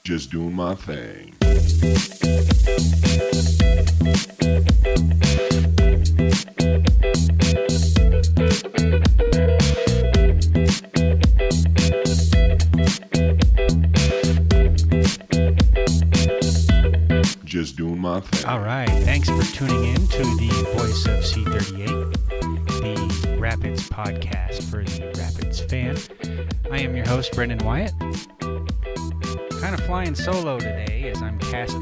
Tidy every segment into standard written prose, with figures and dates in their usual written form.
Just doing my thing. Just doing my thing. All right, thanks for tuning in to the Voice of C38, the Rapids podcast for the Rapids fan. I am your host, Brendan Wyatt. Kind of flying solo today as I'm casting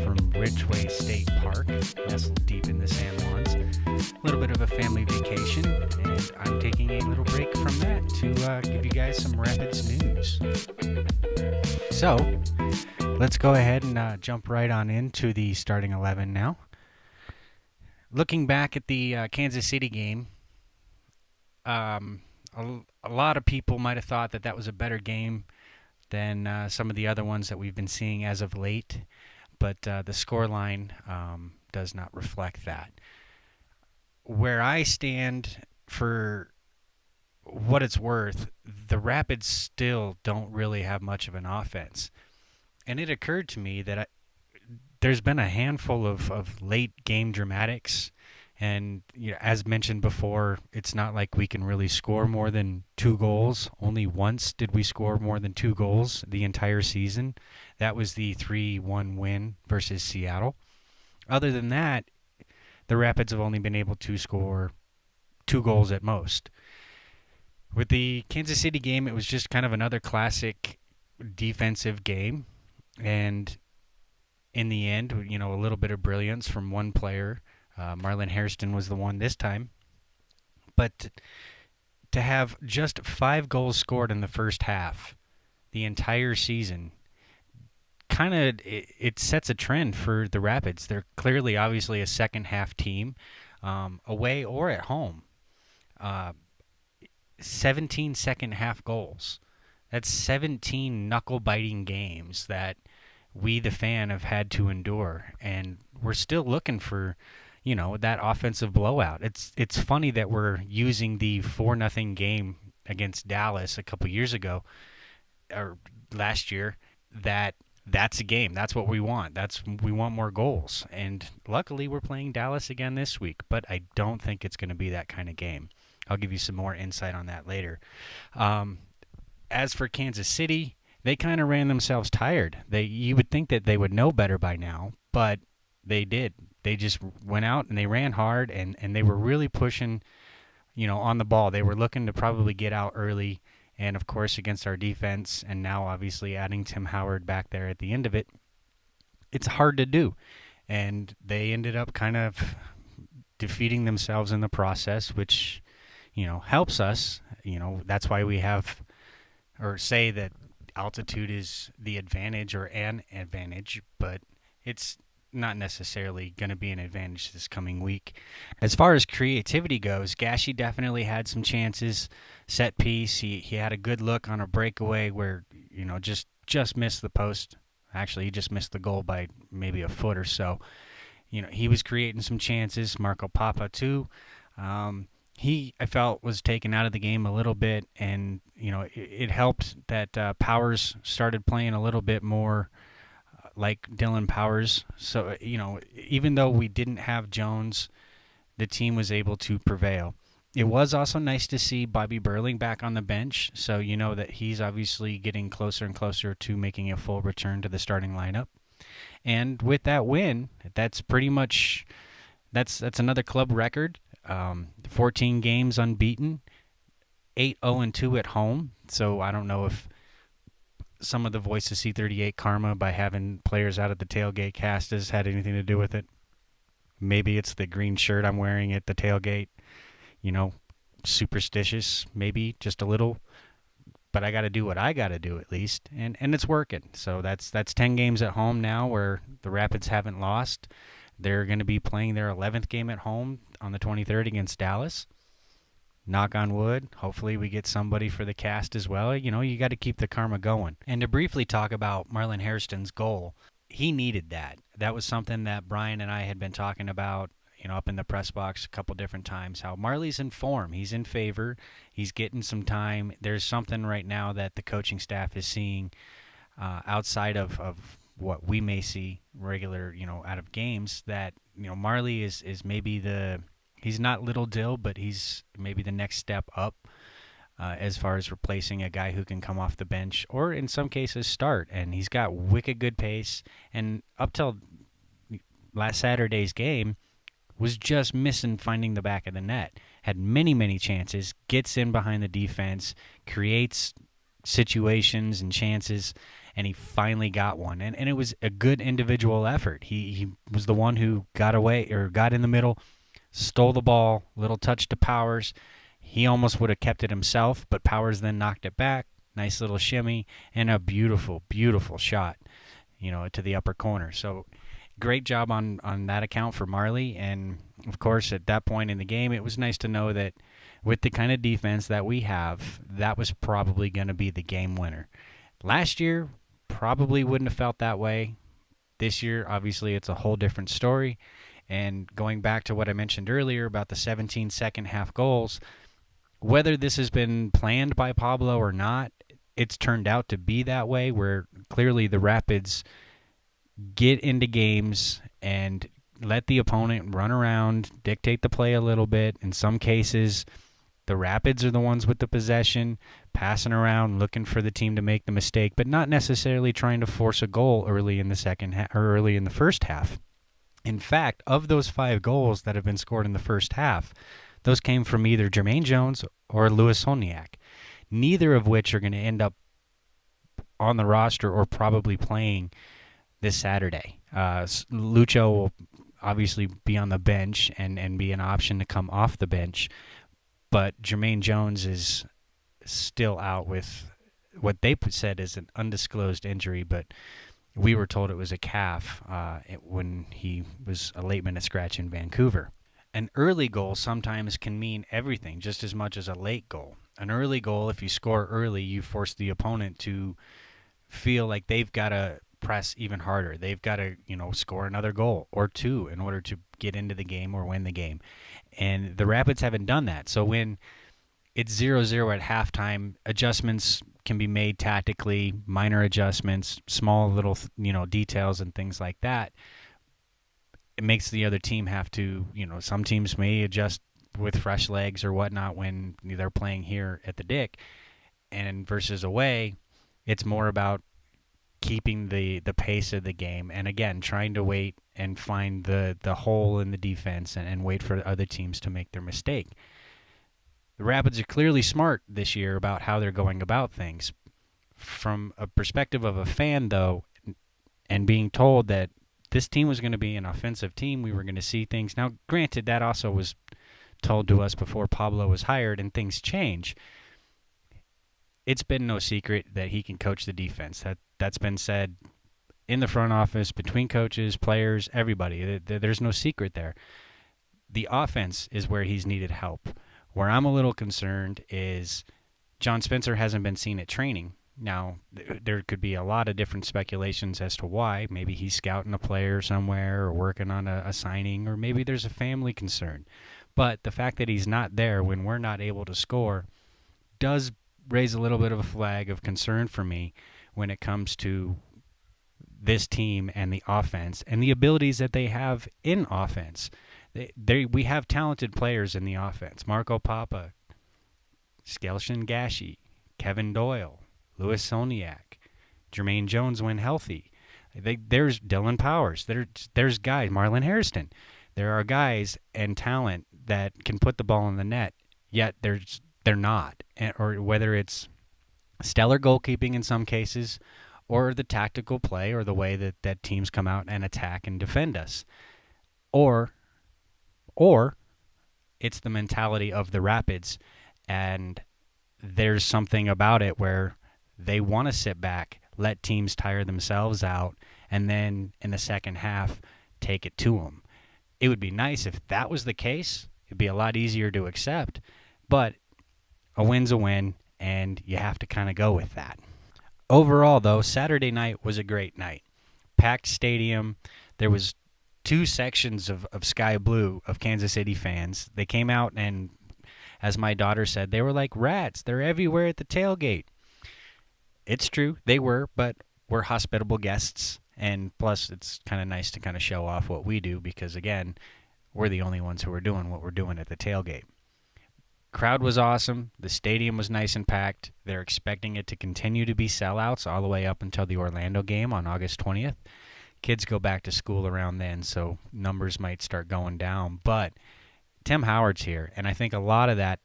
from Ridgeway State Park, nestled deep in the San Juans. A little bit of a family vacation, and I'm taking a little break from that to give you guys some Rapids news. So, let's go ahead and jump right on into the starting 11 now. Looking back at the Kansas City game, a lot of people might have thought that was a better game than some of the other ones that we've been seeing as of late, but the scoreline does not reflect that. Where I stand, for what it's worth, the Rapids still don't really have much of an offense. And it occurred to me that there's been a handful of late game dramatics. And as mentioned before, it's not like we can really score more than 2 goals. Only once did we score more than 2 goals the entire season. That was the 3-1 win versus Seattle. Other than that, the Rapids have only been able to score 2 goals at most. With the Kansas City game, it was just kind of another classic defensive game. And in the end, a little bit of brilliance from one player. Marlon Hairston was the one this time. But to have just 5 goals scored in the first half the entire season, kind of it sets a trend for the Rapids. They're clearly, obviously, a second-half team, away or at home. 17 second-half goals. That's 17 knuckle-biting games that we, the fan, have had to endure. And we're still looking for that offensive blowout. It's funny that we're using the 4-0 game against Dallas a couple years ago, or last year, that's a game. That's what we want. We want more goals. And luckily we're playing Dallas again this week, but I don't think it's going to be that kind of game. I'll give you some more insight on that later. As for Kansas City, they kind of ran themselves tired. You would think that they would know better by now, but they did. They just went out and they ran hard, and they were really pushing, on the ball. They were looking to probably get out early, and of course against our defense, and now obviously adding Tim Howard back there at the end of it, it's hard to do. And they ended up kind of defeating themselves in the process, which, helps us. That's why we have, or say that altitude is the advantage or an advantage, but it's not necessarily going to be an advantage this coming week. As far as creativity goes, Gashi definitely had some chances. Set piece, he had a good look on a breakaway where, just missed the post. Actually, he just missed the goal by maybe a foot or so. He was creating some chances. Marco Papa, too. He, I felt, was taken out of the game a little bit, and, it helped that Powers started playing a little bit more like Dylan Powers. So, even though we didn't have Jones, the team was able to prevail. It was also nice to see Bobby Burling back on the bench, so that he's obviously getting closer and closer to making a full return to the starting lineup. And with that win, that's pretty much that's another club record. 14 games unbeaten, 8-0-2 at home. So I don't know if some of the Voice of C38 karma by having players out at the tailgate cast has had anything to do with it. Maybe it's the green shirt I'm wearing at the tailgate. Superstitious, maybe just a little. But I got to do what I got to do at least, and it's working. So that's 10 games at home now where the Rapids haven't lost. They're going to be playing their 11th game at home on the 23rd against Dallas. knock on wood. Hopefully we get somebody for the cast as well. You got to keep the karma going. And to briefly talk about Marlon Hairston's goal, he needed that. That was something that Brian and I had been talking about, up in the press box a couple different times, how Marley's in form. He's in favor. He's getting some time. There's something right now that the coaching staff is seeing outside of what we may see regular, out of games, that, Marley is maybe he's not Little Dill, but he's maybe the next step up as far as replacing a guy who can come off the bench or in some cases start. And he's got wicked good pace. And up till last Saturday's game, was just missing finding the back of the net. Had many, many chances, gets in behind the defense, creates situations and chances, and he finally got one. And it was a good individual effort. He was the one who got away or got in the middle, stole the ball, little touch to Powers. He almost would have kept it himself, but Powers then knocked it back. Nice little shimmy and a beautiful, beautiful shot, to the upper corner. So great job on that account for Marley. And, of course, at that point in the game, it was nice to know that with the kind of defense that we have, that was probably going to be the game winner. Last year, probably wouldn't have felt that way. This year, obviously, it's a whole different story. And going back to what I mentioned earlier about the 17 second-half goals, whether this has been planned by Pablo or not, it's turned out to be that way, where clearly the Rapids get into games and let the opponent run around, dictate the play a little bit. In some cases, the Rapids are the ones with the possession, passing around, looking for the team to make the mistake, but not necessarily trying to force a goal early in the second half or early in the first half. In fact, of those 5 goals that have been scored in the first half, those came from either Jermaine Jones or Louis Honiak, neither of which are going to end up on the roster or probably playing this Saturday. Lucho will obviously be on the bench and be an option to come off the bench, but Jermaine Jones is still out with what they said is an undisclosed injury, but we were told it was a calf when he was a late-minute scratch in Vancouver. An early goal sometimes can mean everything, just as much as a late goal. An early goal, if you score early, you force the opponent to feel like they've got to press even harder. They've got to, score another goal or 2 in order to get into the game or win the game. And the Rapids haven't done that. So when it's 0-0 at halftime, adjustments can be made tactically, minor adjustments, small little, details and things like that. It makes the other team have to, some teams may adjust with fresh legs or whatnot when they're playing here at the Dick. And versus away, it's more about keeping the pace of the game, and again, trying to wait and find the hole in the defense and wait for other teams to make their mistake. The Rapids are clearly smart this year about how they're going about things. From a perspective of a fan, though, and being told that this team was going to be an offensive team, we were going to see things. Now, granted, that also was told to us before Pablo was hired, and things change. It's been no secret that he can coach the defense. That's been said in the front office, between coaches, players, everybody. There's no secret there. The offense is where he's needed help. Where I'm a little concerned is John Spencer hasn't been seen at training. Now, there could be a lot of different speculations as to why. Maybe he's scouting a player somewhere or working on a signing, or maybe there's a family concern. But the fact that he's not there when we're not able to score does raise a little bit of a flag of concern for me when it comes to this team and the offense and the abilities that they have in offense. We have talented players in the offense. Marco Papa, Skelshin Gashi, Kevin Doyle, Louis Soniak, Jermaine Jones when healthy. There's Dylan Powers. There's guys, Marlon Hairston. There are guys and talent that can put the ball in the net, yet they're not. Or whether it's stellar goalkeeping in some cases, or the tactical play, or the way that teams come out and attack and defend us. Or it's the mentality of the Rapids, and there's something about it where they want to sit back, let teams tire themselves out, and then in the second half, take it to them. It would be nice if that was the case. It'd be a lot easier to accept. But a win's a win, and you have to kind of go with that. Overall, though, Saturday night was a great night. Packed stadium. There was two sections of sky blue of Kansas City fans. They came out and, as my daughter said, they were like rats. They're everywhere at the tailgate. It's true, they were, but we're hospitable guests. And plus, it's kind of nice to kind of show off what we do because, again, we're the only ones who are doing what we're doing at the tailgate. Crowd was awesome. The stadium was nice and packed. They're expecting it to continue to be sellouts all the way up until the Orlando game on August 20th. Kids go back to school around then, so numbers might start going down. But Tim Howard's here, and I think a lot of that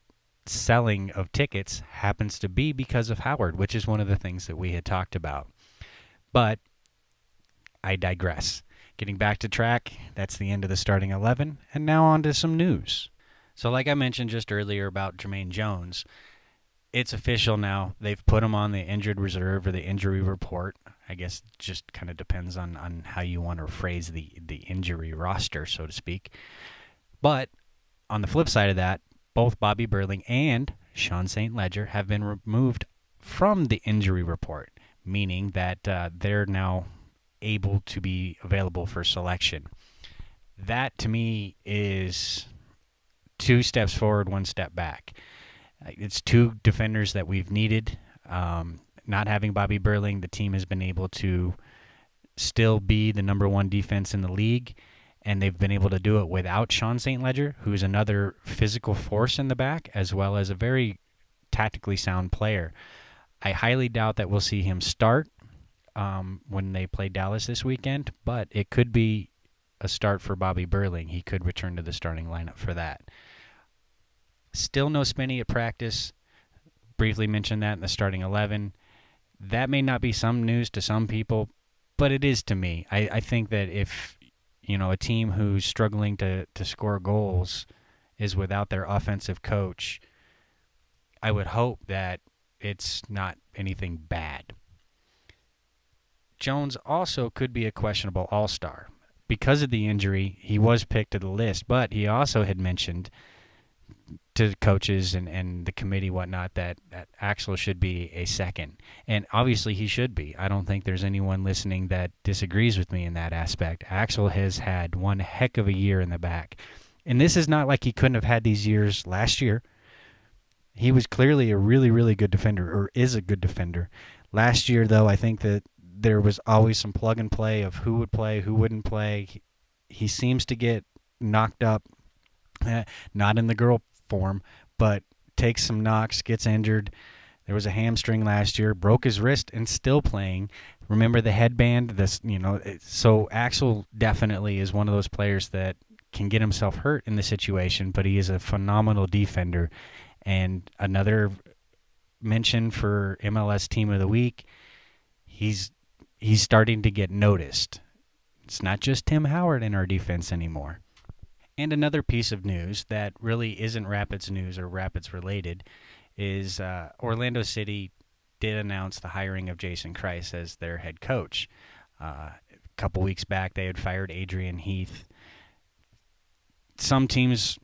selling of tickets happens to be because of Howard, which is one of the things that we had talked about. But I digress. Getting back to track, that's the end of the starting 11, and now on to some news. So like I mentioned just earlier about Jermaine Jones, it's official now. They've put him on the injured reserve or the injury report. I guess it just kind of depends on how you want to phrase the injury roster, so to speak. But on the flip side of that, both Bobby Burling and Sean St. Ledger have been removed from the injury report, meaning that they're now able to be available for selection. That, to me, is 2 steps forward, 1 step back. It's 2 defenders that we've needed. Not having Bobby Burling, the team has been able to still be the number 1 defense in the league, and they've been able to do it without Sean St. Ledger, who's another physical force in the back, as well as a very tactically sound player. I highly doubt that we'll see him start when they play Dallas this weekend, but it could be a start for Bobby Burling. He could return to the starting lineup for that. Still no Spinney at practice. Briefly mentioned that in the starting 11. That may not be some news to some people, but it is to me. I think that if a team who's struggling to score goals is without their offensive coach, I would hope that it's not anything bad. Jones also could be a questionable all-star. Because of the injury, he was picked to the list, but he also had mentioned to coaches and the committee, whatnot, that Axel should be a second. And obviously he should be. I don't think there's anyone listening that disagrees with me in that aspect. Axel has had one heck of a year in the back. And this is not like he couldn't have had these years last year. He was clearly a really, really good defender, or is a good defender. Last year, though, I think that there was always some plug and play of who would play, who wouldn't play. He seems to get knocked up, not in the girl form, but takes some knocks, gets injured. There was a hamstring last year, broke his wrist, and still playing. Remember the headband? So Axel definitely is one of those players that can get himself hurt in the situation, but he is a phenomenal defender. And another mention for MLS Team of the Week, he's starting to get noticed. It's not just Tim Howard in our defense anymore. And another piece of news that really isn't Rapids news or Rapids related is Orlando City did announce the hiring of Jason Kreis as their head coach. A couple weeks back, they had fired Adrian Heath. Some teams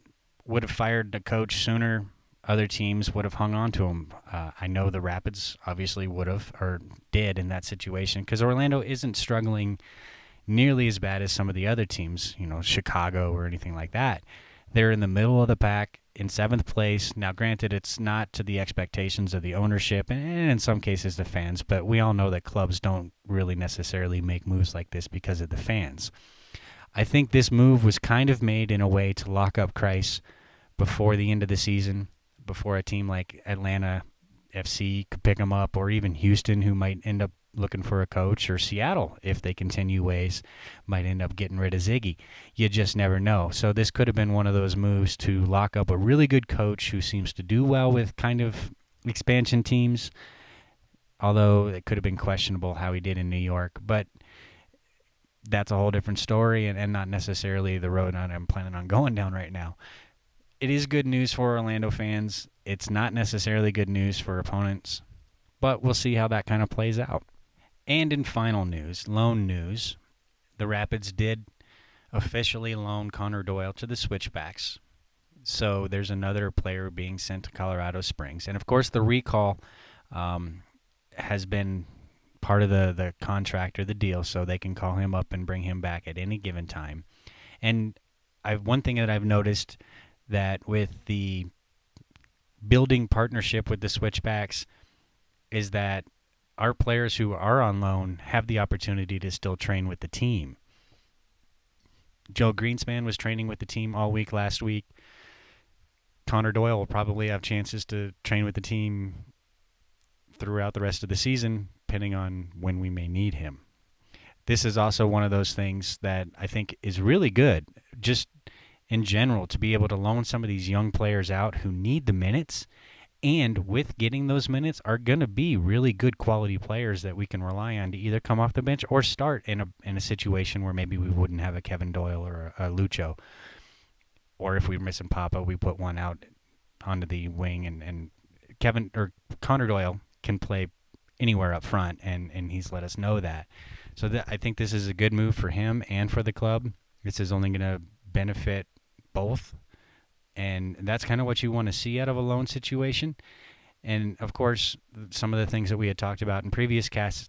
would have fired the coach sooner. Other teams would have hung on to him. I know the Rapids obviously would have, or did in that situation, because Orlando isn't struggling nearly as bad as some of the other teams, Chicago or anything like that. They're in the middle of the pack in 7th place. Now, granted, it's not to the expectations of the ownership and in some cases the fans, but we all know that clubs don't really necessarily make moves like this because of the fans. I think this move was kind of made in a way to lock up Kreis before the end of the season, before a team like Atlanta FC could pick him up, or even Houston, who might end up looking for a coach, or Seattle, if they continue ways, might end up getting rid of Ziggy. You just never know. So this could have been one of those moves to lock up a really good coach who seems to do well with kind of expansion teams, although it could have been questionable how he did in New York. But that's a whole different story and not necessarily the road I'm planning on going down right now. It is good news for Orlando fans. It's not necessarily good news for opponents, but we'll see how that kind of plays out. And in final news, loan news, the Rapids did officially loan Connor Doyle to the Switchbacks. So there's another player being sent to Colorado Springs. And of course, the recall has been part of the contract or the deal, so they can call him up and bring him back at any given time. And one thing that I've noticed that with the building partnership with the Switchbacks is that our players who are on loan have the opportunity to still train with the team. Joe Greenspan was training with the team all week last week. Connor Doyle will probably have chances to train with the team throughout the rest of the season, depending on when we may need him. This is also one of those things that I think is really good, just in general, to be able to loan some of these young players out who need the minutes, and with getting those minutes are going to be really good quality players that we can rely on to either come off the bench or start in a situation where maybe we wouldn't have a Kevin Doyle or a Lucho. Or if we're missing Papa, we put one out onto the wing, and Kevin or Connor Doyle can play anywhere up front, and he's let us know that. So I think this is a good move for him and for the club. This is only going to benefit both, and that's kind of what you want to see out of a loan situation. And, of course, some of the things that we had talked about in previous casts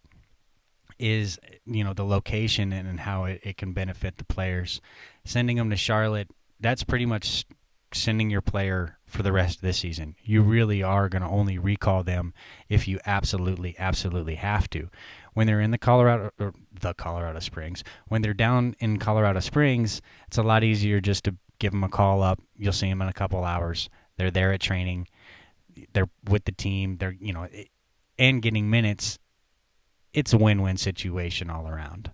is, the location and how it can benefit the players. Sending them to Charlotte, that's pretty much sending your player for the rest of the season. You really are going to only recall them if you absolutely, absolutely have to. When they're in the Colorado Springs, when they're down in Colorado Springs, it's a lot easier just to give them a call up. You'll see them in a couple hours. They're there at training. They're with the team. They're, and getting minutes. It's a win-win situation all around.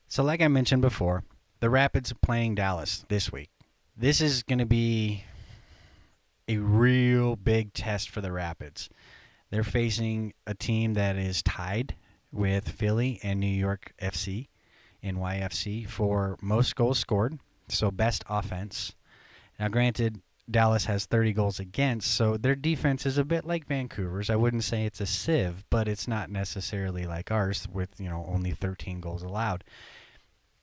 So like I mentioned before, the Rapids are playing Dallas this week. This is going to be a real big test for the Rapids. They're facing a team that is tied with Philly and New York FC, NYFC, for most goals scored, so best offense. Now, granted, Dallas has 30 goals against, so their defense is a bit like Vancouver's. I wouldn't say it's a sieve, but it's not necessarily like ours with, only 13 goals allowed.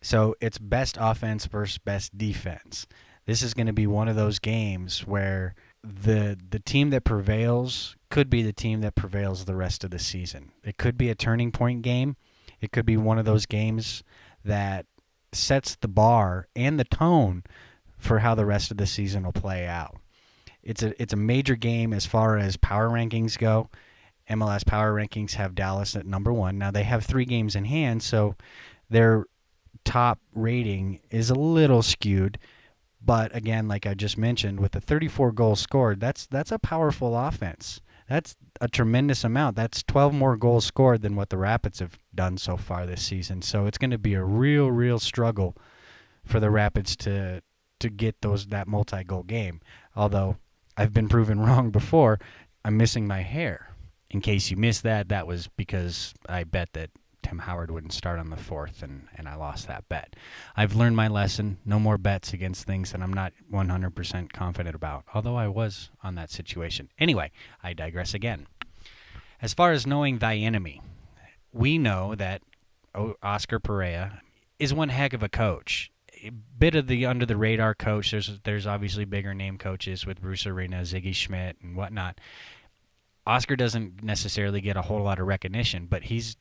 So it's best offense versus best defense. This is going to be one of those games where the team that prevails could be the team that prevails the rest of the season. It could be a turning point game. It could be one of those games that sets the bar and the tone for how the rest of the season will play out. It's a major game as far as power rankings go. MLS power rankings have Dallas at number 1. Now, they have 3 games in hand, so their top rating is a little skewed. But again, like I just mentioned, with the 34 goals scored, that's a powerful offense. That's a tremendous amount. That's 12 more goals scored than what the Rapids have done so far this season. So it's going to be a real, real struggle for the Rapids to get that multi-goal game. Although I've been proven wrong before, I'm missing my hair. In case you missed that, that was because I bet that Tim Howard wouldn't start on the 4th, and I lost that bet. I've learned my lesson. No more bets against things that I'm not 100% confident about, although I was on that situation. Anyway, I digress again. As far as knowing thy enemy, we know that Oscar Perea is one heck of a coach. A bit of the under-the-radar coach. There's obviously bigger name coaches with Bruce Arena, Ziggy Schmidt, and whatnot. Oscar doesn't necessarily get a whole lot of recognition, but he's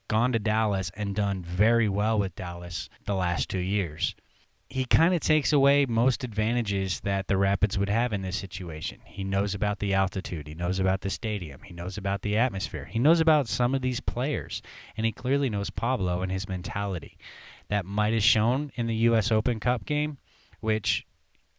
gone to Dallas and done very well with Dallas the last 2 years. He kind of takes away most advantages that the Rapids would have in this situation. He knows about the altitude. He knows about the stadium. He knows about the atmosphere. He knows about some of these players, and he clearly knows Pablo and his mentality. That might have shown in the U.S. Open Cup game, which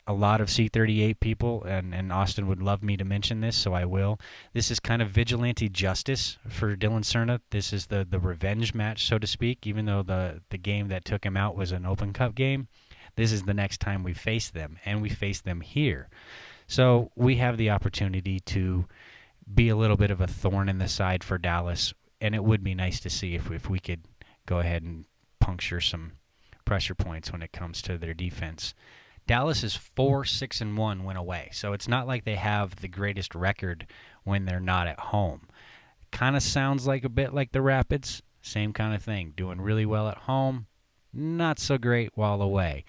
a lot of C38 people, and Austin would love me to mention this, so I will. This is kind of vigilante justice for Dylan Cerna. This is the revenge match, so to speak, even though the game that took him out was an Open Cup game. This is the next time we face them, and we face them here. So we have the opportunity to be a little bit of a thorn in the side for Dallas, and it would be nice to see if we could go ahead and puncture some pressure points when it comes to their defense. Dallas is 4-6-1 when away, so it's not like they have the greatest record when they're not at home. Kind of sounds like a bit like the Rapids, same kind of thing. Doing really well at home, not so great while away.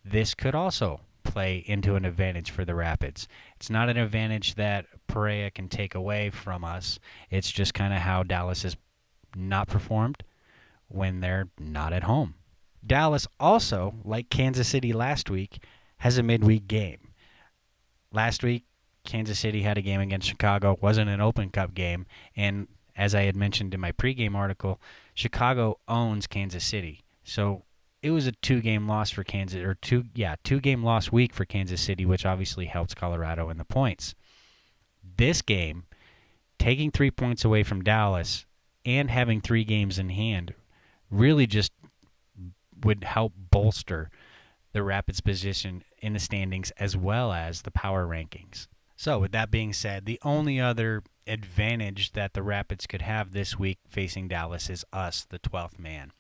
This could also play into an advantage for the Rapids. It's not an advantage that Perea can take away from us. It's just kind of how Dallas has not performed when they're not at home. Dallas also, like Kansas City last week, has a midweek game. Last week, Kansas City had a game against Chicago. It wasn't an Open Cup game, and as I had mentioned in my pregame article, Chicago owns Kansas City. So it was a two-game loss for two-game loss week for Kansas City, which obviously helps Colorado in the points. This game, taking 3 points away from Dallas and having 3 games in hand, really just would help bolster the Rapids' position in the standings as well as the power rankings. So with that being said, the only other advantage that the Rapids could have this week facing Dallas is us, the 12th man.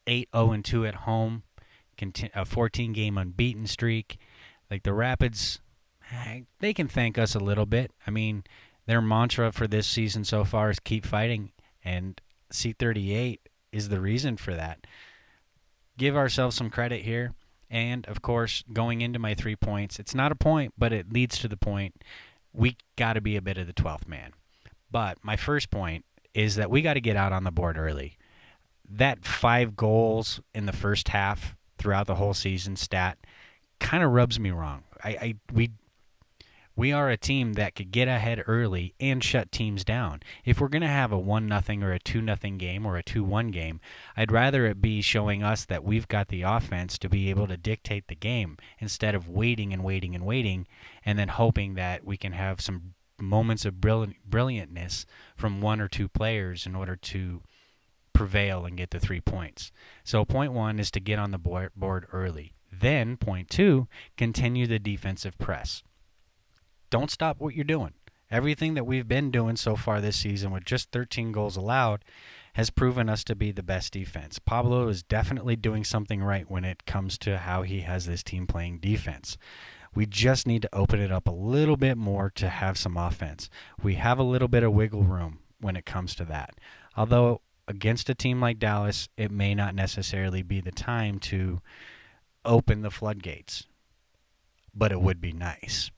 8-0-2 at home, a 14-game unbeaten streak. Like the Rapids, they can thank us a little bit. I mean, their mantra for this season so far is keep fighting, and C38 is the reason for that. Give ourselves some credit here. And, of course, going into my 3 points, it's not a point, but it leads to the point. We got to be a bit of the 12th man. But my first point is that we got to get out on the board early. That 5 goals in the first half throughout the whole season stat kind of rubs me wrong. We are a team that could get ahead early and shut teams down. If we're going to have a 1-0 or a 2-0 game or a 2-1 game, I'd rather it be showing us that we've got the offense to be able to dictate the game instead of waiting and then hoping that we can have some moments of brilliantness from 1 or 2 players in order to prevail and get the 3 points. So point 1 is to get on the board early. Then point 2, continue the defensive press. Don't stop what you're doing. Everything that we've been doing so far this season with just 13 goals allowed has proven us to be the best defense. Pablo is definitely doing something right when it comes to how he has this team playing defense. We just need to open it up a little bit more to have some offense. We have a little bit of wiggle room when it comes to that. Although against a team like Dallas, it may not necessarily be the time to open the floodgates, but it would be nice.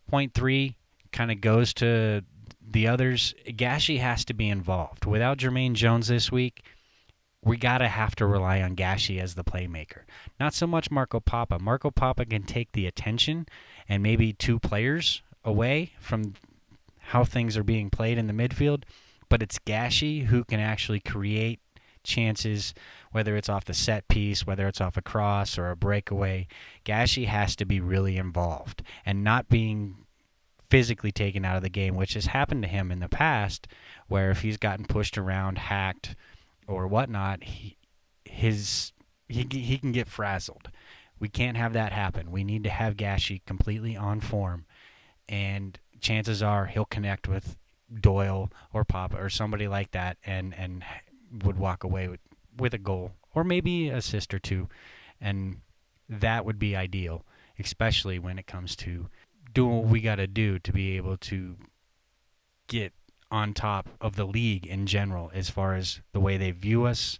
Point 3 kind of goes to the others. Gashi has to be involved. Without Jermaine Jones this week, we have to rely on Gashi as the playmaker. Not so much Marco Papa. Marco Papa can take the attention and maybe 2 players away from how things are being played in the midfield, but it's Gashi who can actually create chances, whether it's off the set piece, whether it's off a cross or a breakaway. Gashi has to be really involved and not being physically taken out of the game, which has happened to him in the past, where if he's gotten pushed around, hacked, or whatnot, he can get frazzled. We can't have that happen. We need to have Gashi completely on form, and chances are he'll connect with Doyle or Papa or somebody like that and would walk away with a goal or maybe an assist or 2, and that would be ideal, especially when it comes to doing what we got to do to be able to get on top of the league in general as far as the way they view us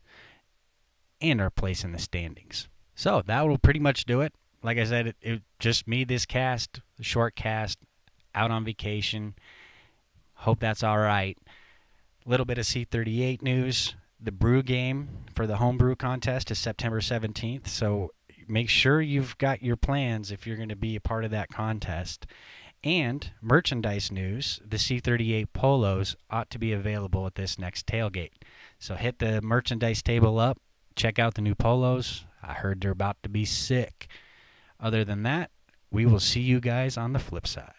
and our place in the standings. So that will pretty much do it. Like I said, it just me this cast, short cast, out on vacation. Hope that's all right. Little bit of C38 news. The brew game for the homebrew contest is September 17th, so make sure you've got your plans if you're going to be a part of that contest. And merchandise news, the C38 polos ought to be available at this next tailgate. So hit the merchandise table up, check out the new polos. I heard they're about to be sick. Other than that, we will see you guys on the flip side.